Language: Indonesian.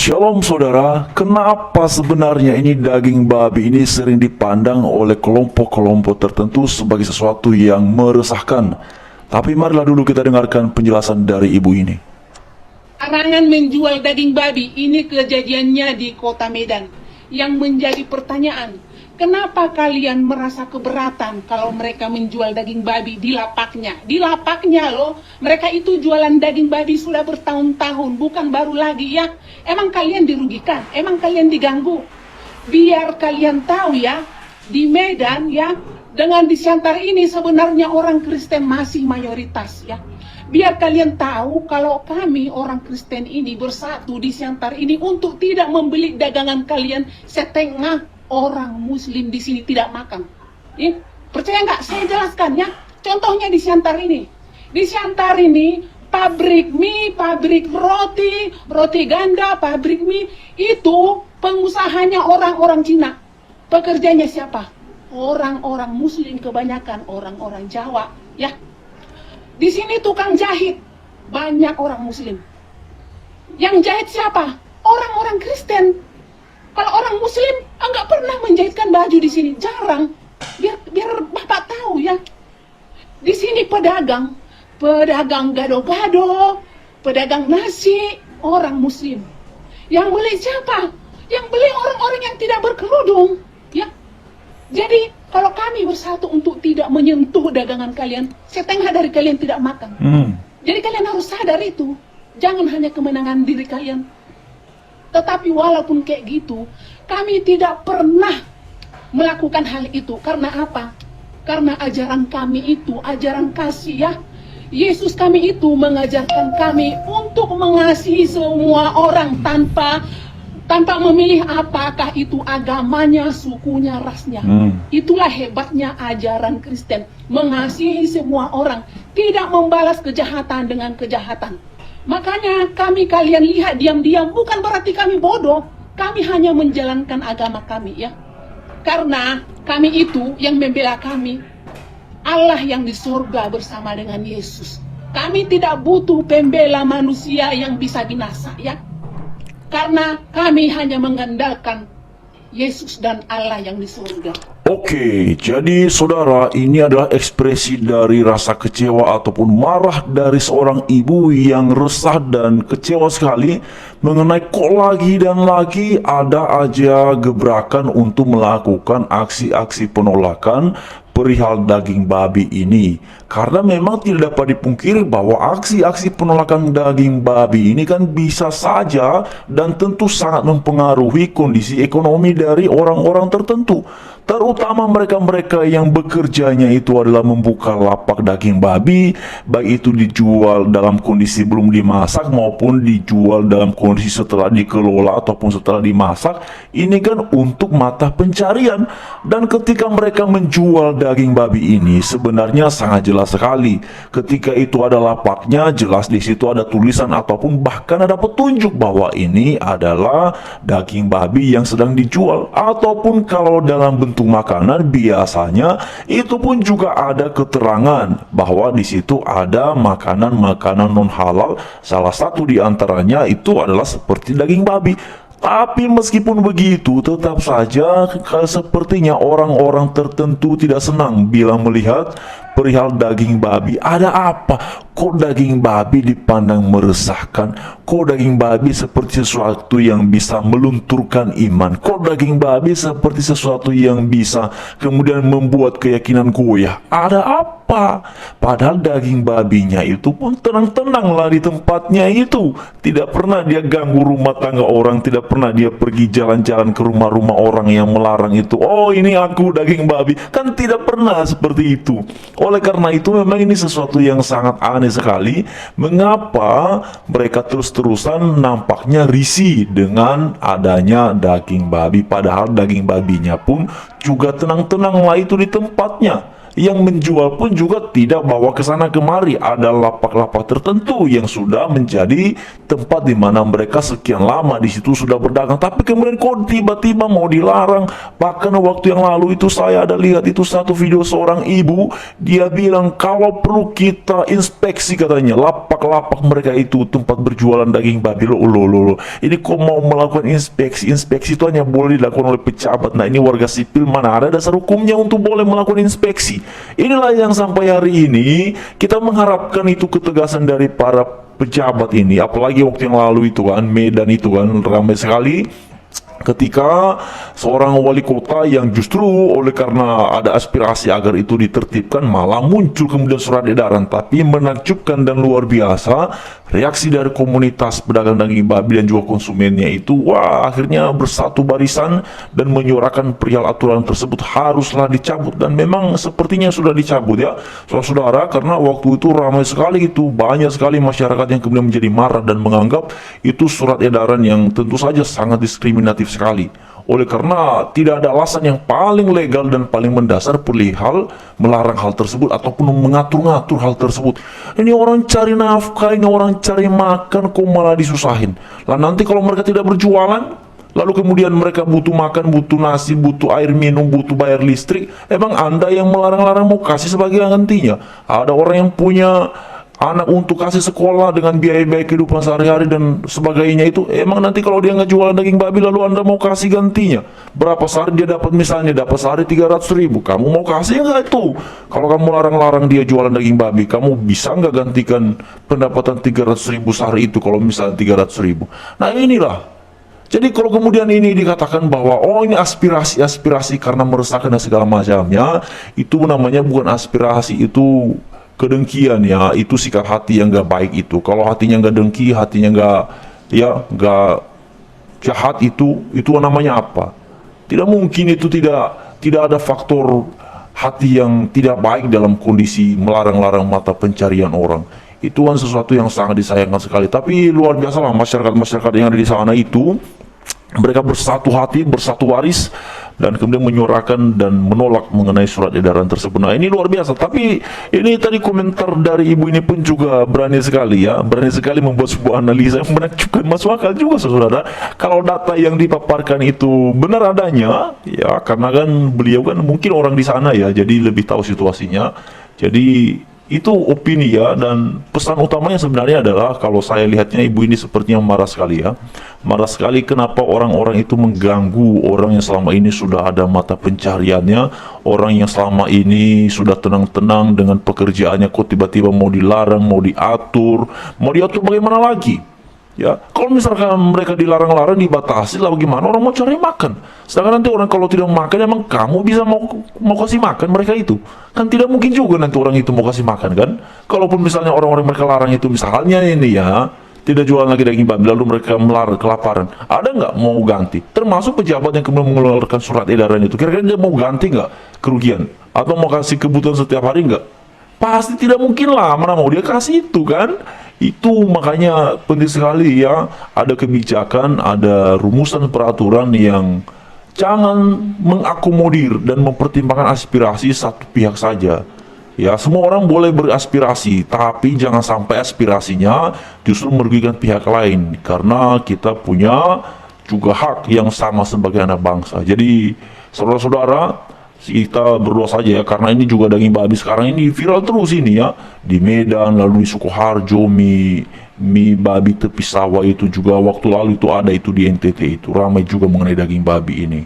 Shalom saudara, kenapa sebenarnya ini daging babi ini sering dipandang oleh kelompok-kelompok tertentu sebagai sesuatu yang meresahkan? Tapi marilah dulu kita dengarkan penjelasan dari ibu ini. Larangan menjual daging babi ini kejadiannya di kota Medan. Yang menjadi pertanyaan, kenapa kalian merasa keberatan kalau mereka menjual daging babi di lapaknya? Di lapaknya loh, mereka itu jualan daging babi sudah bertahun-tahun, bukan baru lagi ya. Emang kalian dirugikan? Emang kalian diganggu? Biar kalian tahu ya, di Medan ya, dengan di Siantar ini sebenarnya orang Kristen masih mayoritas ya. Biar kalian tahu kalau kami orang Kristen ini bersatu di Siantar ini untuk tidak membeli dagangan kalian. Setengah orang Muslim di sini tidak makan. Percaya nggak? Saya jelaskan ya. Contohnya di Siantar ini. Di Siantar ini pabrik mie, pabrik roti, roti ganda, pabrik mie itu pengusahanya orang-orang Cina. Pekerjanya siapa? Orang-orang Muslim kebanyakan, orang-orang Jawa ya. Di sini tukang jahit, banyak orang Muslim. Yang jahit siapa? Orang-orang Kristen. Kalau orang Muslim enggak pernah menjahitkan baju di sini, jarang. Biar Bapak tahu ya. Di sini pedagang gado-gado, pedagang nasi, orang Muslim. Yang beli siapa? Yang beli orang-orang yang tidak berkerudung, ya. Jadi kalau kami bersatu untuk tidak menyentuh dagangan kalian, setengah dari kalian tidak makan. Jadi kalian harus sadar itu. Jangan hanya kemenangan diri kalian. Tetapi walaupun kayak gitu, kami tidak pernah melakukan hal itu. Karena apa? Karena ajaran kami itu ajaran kasih ya. Yesus kami itu mengajarkan kami untuk mengasihi semua orang tanpa memilih apakah itu agamanya, sukunya, rasnya. Itulah hebatnya ajaran Kristen. Mengasihi semua orang. Tidak membalas kejahatan dengan kejahatan. Makanya kalian lihat diam-diam. Bukan berarti kami bodoh. Kami hanya menjalankan agama kami ya. Karena kami itu yang membela kami. Allah yang di surga bersama dengan Yesus. Kami tidak butuh pembela manusia yang bisa binasa ya. Karena kami hanya mengandalkan Yesus dan Allah yang di surga. Oke, jadi saudara, ini adalah ekspresi dari rasa kecewa ataupun marah dari seorang ibu yang resah dan kecewa sekali mengenai kok lagi dan lagi ada aja gebrakan untuk melakukan aksi-aksi penolakan perihal daging babi ini. Karena memang tidak dapat dipungkiri bahwa aksi-aksi penolakan daging babi ini kan bisa saja dan tentu sangat mempengaruhi kondisi ekonomi dari orang-orang tertentu. Terutama mereka-mereka yang bekerjanya itu adalah membuka lapak daging babi, baik itu dijual dalam kondisi belum dimasak maupun dijual dalam kondisi setelah dikelola ataupun setelah dimasak. Ini kan untuk mata pencarian. Dan ketika mereka menjual daging babi ini sebenarnya sangat jelas sekali. Ketika itu ada lapaknya, jelas di situ ada tulisan ataupun bahkan ada petunjuk bahwa ini adalah daging babi yang sedang dijual. Ataupun kalau dalam bentuk makanan biasanya itu pun juga ada keterangan bahwa di situ ada makanan-makanan non halal. Salah satu di antaranya itu adalah seperti daging babi. Tapi meskipun begitu, tetap saja sepertinya orang-orang tertentu tidak senang bila melihat perihal daging babi. Ada apa? Kok daging babi dipandang meresahkan? Kok daging babi seperti sesuatu yang bisa melunturkan iman? Kok daging babi seperti sesuatu yang bisa kemudian membuat keyakinan goyah? Ada apa? Padahal daging babinya itu pun tenang-tenanglah di tempatnya itu. Tidak pernah dia ganggu rumah tangga orang, tidak pernah dia pergi jalan-jalan ke rumah-rumah orang yang melarang itu. Oh, ini aku daging babi. Kan tidak pernah seperti itu. Oleh karena itu memang ini sesuatu yang sangat aneh sekali. Mengapa mereka terus-terusan nampaknya risih dengan adanya daging babi, padahal daging babinya pun juga tenang-tenanglah itu di tempatnya. yang menjual pun juga tidak bawa ke sana kemari. Ada lapak-lapak tertentu yang sudah menjadi tempat di mana mereka sekian lama di situ sudah berdagang. Tapi kemudian kok tiba-tiba mau dilarang? Bahkan waktu yang lalu itu saya ada lihat itu satu video seorang ibu, dia bilang kalau perlu kita inspeksi katanya lapak-lapak mereka itu tempat berjualan daging babi. Loh. Ini kok mau melakukan inspeksi? Inspeksi itu hanya boleh dilakukan oleh pejabat. Nah, ini warga sipil, mana ada dasar hukumnya untuk boleh melakukan inspeksi? Inilah yang sampai hari ini kita mengharapkan itu ketegasan dari para pejabat ini. Apalagi waktu yang lalu itu kan, Medan itu kan ramai sekali ketika seorang wali kota yang justru oleh karena ada aspirasi agar itu ditertibkan malah muncul kemudian surat edaran. Tapi menakjubkan dan luar biasa reaksi dari komunitas pedagang daging babi dan juga konsumennya itu, wah, akhirnya bersatu barisan dan menyuarakan perihal aturan tersebut haruslah dicabut. Dan memang sepertinya sudah dicabut ya saudara, karena waktu itu ramai sekali itu, banyak sekali masyarakat yang kemudian menjadi marah dan menganggap itu surat edaran yang tentu saja sangat diskriminatif sekali. Oleh karena tidak ada alasan yang paling legal dan paling mendasar perihal melarang hal tersebut ataupun mengatur-ngatur hal tersebut. Ini orang cari nafkah, ini orang cari makan, kok malah disusahin. Lah nanti kalau mereka tidak berjualan, lalu kemudian mereka butuh makan, butuh nasi, butuh air minum, butuh bayar listrik, emang Anda yang melarang-larang mau kasih sebagai gantinya? Ada orang yang punya anak untuk kasih sekolah dengan biaya-biaya kehidupan sehari-hari dan sebagainya itu, emang nanti kalau dia nggak jualan daging babi lalu Anda mau kasih gantinya berapa sehari dia dapat? Misalnya dapat sehari 300.000, kamu mau kasih nggak itu? Kalau kamu larang-larang dia jualan daging babi, kamu bisa nggak gantikan pendapatan 300.000 sehari itu kalau misalnya 300.000? Nah, inilah. Jadi kalau kemudian ini dikatakan bahwa oh ini aspirasi karena meresahkan dan segala macamnya, itu namanya bukan aspirasi, itu kedengkian ya, itu sikap hati yang gak baik itu. Kalau hatinya gak dengki, hatinya gak jahat, itu namanya apa? Tidak mungkin itu tidak ada faktor hati yang tidak baik dalam kondisi melarang-larang mata pencarian orang. Itu kan sesuatu yang sangat disayangkan sekali. Tapi luar biasa lah masyarakat yang ada di sana itu, mereka bersatu hati, bersatu waris, dan kemudian menyuarakan dan menolak mengenai surat edaran tersebut. Nah, ini luar biasa. Tapi ini tadi komentar dari ibu ini pun juga berani sekali ya, berani sekali membuat sebuah analisa yang menakjubkan, masuk akal juga saudara. Kalau data yang dipaparkan itu benar adanya, ya karena kan beliau kan mungkin orang di sana ya, jadi lebih tahu situasinya. Jadi itu opini ya, dan pesan utamanya sebenarnya adalah kalau saya lihatnya ibu ini sepertinya marah sekali ya. Marah sekali kenapa orang-orang itu mengganggu orang yang selama ini sudah ada mata pencariannya, orang yang selama ini sudah tenang-tenang dengan pekerjaannya, kok tiba-tiba mau dilarang, mau diatur bagaimana lagi? Ya, kalau misalkan mereka dilarang-larang, dibatasi, lah bagaimana orang mau cari makan? Sedangkan nanti orang kalau tidak makan, emang kamu bisa mau kasih makan mereka itu? Kan tidak mungkin juga nanti orang itu mau kasih makan kan? Kalaupun misalnya orang-orang mereka larang itu, misalnya ini ya, tidak jualan lagi daging babi, lalu mereka melarang kelaparan, ada nggak mau ganti? Termasuk pejabat yang kemudian mengeluarkan surat edaran itu, kira-kira dia mau ganti nggak kerugian? Atau mau kasih kebutuhan setiap hari nggak? Pasti tidak mungkin lah, mana mau dia kasih itu kan? Itu makanya penting sekali ya, ada kebijakan, ada rumusan peraturan yang jangan mengakomodir dan mempertimbangkan aspirasi satu pihak saja. Ya, semua orang boleh beraspirasi, tapi jangan sampai aspirasinya justru merugikan pihak lain, karena kita punya juga hak yang sama sebagai anak bangsa. Jadi, saudara-saudara, kita berdoa saja ya, karena ini juga daging babi sekarang ini viral terus ini ya, di Medan, lalu di Sukoharjo, mie babi tepi sawah itu juga waktu lalu itu ada itu di NTT, itu ramai juga mengenai daging babi ini.